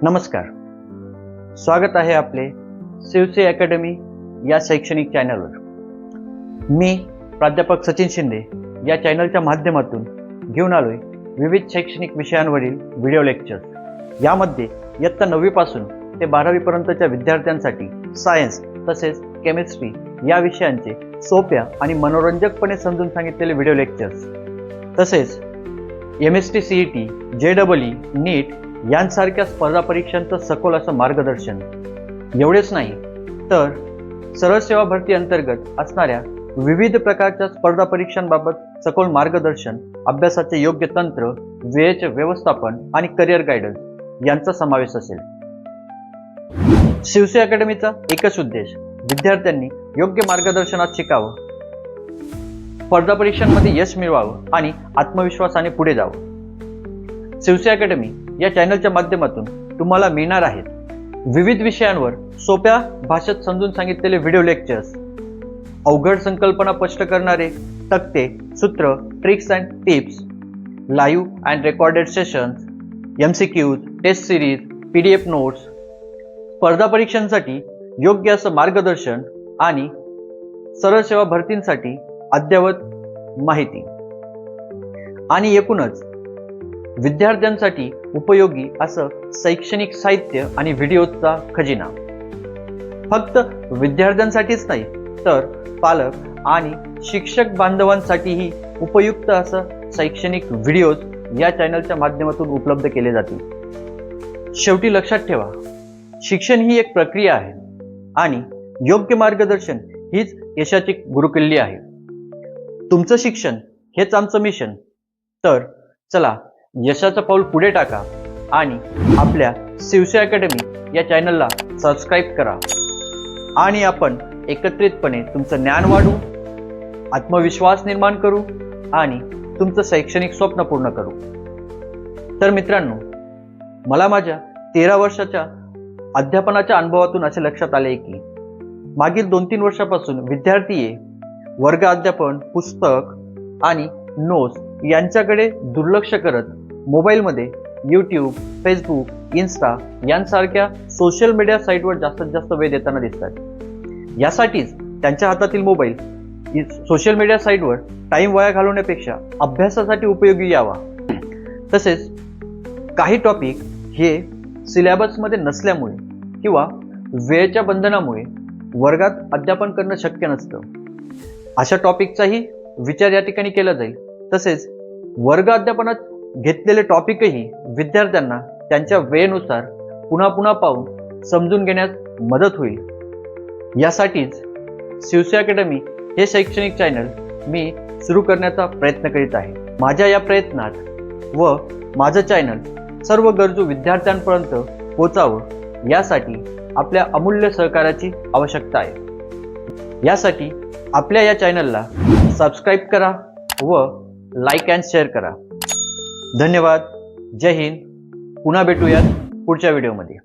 नमस्कार, स्वागत आहे आपले शिवसे अकॅडमी या शैक्षणिक चॅनलवर। मी प्राध्यापक सचिन शिंदे या चॅनलच्या माध्यमातून घेऊन आलोय विविध शैक्षणिक विषयांवरील व्हिडिओ लेक्चर्स। यामध्ये इयत्ता 9वी पासून ते 12वी पर्यंतच्या विद्यार्थ्यांसाठी सायन्स तसेच केमिस्ट्री या विषयांचे सोप्या आणि मनोरंजकपणे समजून सांगितलेले व्हिडिओ लेक्चर्स, तसेच MST CET, JEE, नीट यांसारख्या स्पर्धा परीक्षांचं सखोल असं मार्गदर्शन। एवढेच नाही तर सरळ सेवा भरती अंतर्गत असणाऱ्या विविध प्रकारच्या स्पर्धा परीक्षांबाबत सखोल मार्गदर्शन, अभ्यासाचे योग्य तंत्र, वेळेचे व्यवस्थापन आणि करिअर गायडन्स यांचा समावेश असेल। शिवसे अकॅडमीचा एकच उद्देश विद्यार्थ्यांनी योग्य मार्गदर्शनात शिकावं, स्पर्धा परीक्षांमध्ये यश मिळवावं आणि आत्मविश्वासाने पुढे जावं। शिवसे अकॅडमी या चॅनलच्या माध्यमातून तुम्हाला मिळणार आहेत विविध विषयांवर सोप्या भाषेत समजून सांगितलेले व्हिडिओ लेक्चर्स, अवघड संकल्पना स्पष्ट करणारे तक्ते, सूत्र, tricks and tips, live and recorded sessions, MCQs, test series, PDF notes, स्पर्धा परीक्षांसाठी योग्य असं मार्गदर्शन आणि सरळ सेवा भरतींसाठी अद्ययावत माहिती आणि एकूणच विद्यार्थ्यांसाठी उपयोगी असं शैक्षणिक साहित्य आणि व्हिडिओचा खजिना। फक्त विद्यार्थ्यांसाठीच नाही तर पालक आणि शिक्षक बांधवांसाठीही उपयुक्त असं शैक्षणिक व्हिडिओज या चॅनलच्या माध्यमातून उपलब्ध केले जातील। शेवटी लक्षात ठेवा, शिक्षण ही एक प्रक्रिया आहे आणि योग्य मार्गदर्शन हीच यशाची गुरुकिल्ली आहे। तुमचं शिक्षण हेच आमचं मिशन। तर चला यशाचं पाऊल पुढे टाका आणि आपल्या शिवसे अकॅडमी या चॅनलला सबस्क्राईब करा आणि आपण एकत्रितपणे तुमचं ज्ञान वाढवू, आत्मविश्वास निर्माण करू आणि तुमचं शैक्षणिक स्वप्न पूर्ण करू। तर मित्रांनो, मला माझ्या 13 वर्षाच्या अध्यापनाच्या अनुभवातून असे लक्षात आले की मागील 2-3 वर्षापासून विद्यार्थी वर्ग अध्यापन, पुस्तक आणि नोट्स यांच्याकडे दुर्लक्ष करत मोबाईलमध्ये YouTube, Facebook, Insta यांसारख्या सोशल मीडिया साईटवर जास्तीत जास्त वेळ देताना दिसतात। यासाठीच त्यांच्या हातातील मोबाईल सोशल मीडिया साईटवर टाइम वाया घालवण्यापेक्षा अभ्यासासाठी उपयोगी यावा। तसेच काही टॉपिक हे सिलेबसमध्ये नसल्यामुळे किंवा वेळेच्या बंधनामुळे वर्गात अध्यापन करणं शक्य नसतं। अशा टॉपिकचाही विचार या ठिकाणी केला जाईल। तसेच वर्ग अध्यापनात घेतलेले टॉपिकही विद्यार्थ्यांना त्यांच्या वेळेनुसार पुन्हा पुन्हा पाहून समजून घेण्यास मदत होईल। यासाठीच शिवसे अकॅडमी हे शैक्षणिक चॅनल मी सुरू करण्याचा प्रयत्न करीत आहे। माझ्या या प्रयत्नात व माझं चॅनल सर्व गरजू विद्यार्थ्यांपर्यंत पोहोचावं यासाठी आपल्या अमूल्य सहकार्याची आवश्यकता आहे। यासाठी आपल्या या चॅनलला सबस्क्राईब करा व लाईक अँड शेअर करा। धन्यवाद। जय हिंद। पुन्हा भेटूयात पुढच्या व्हिडिओमध्ये।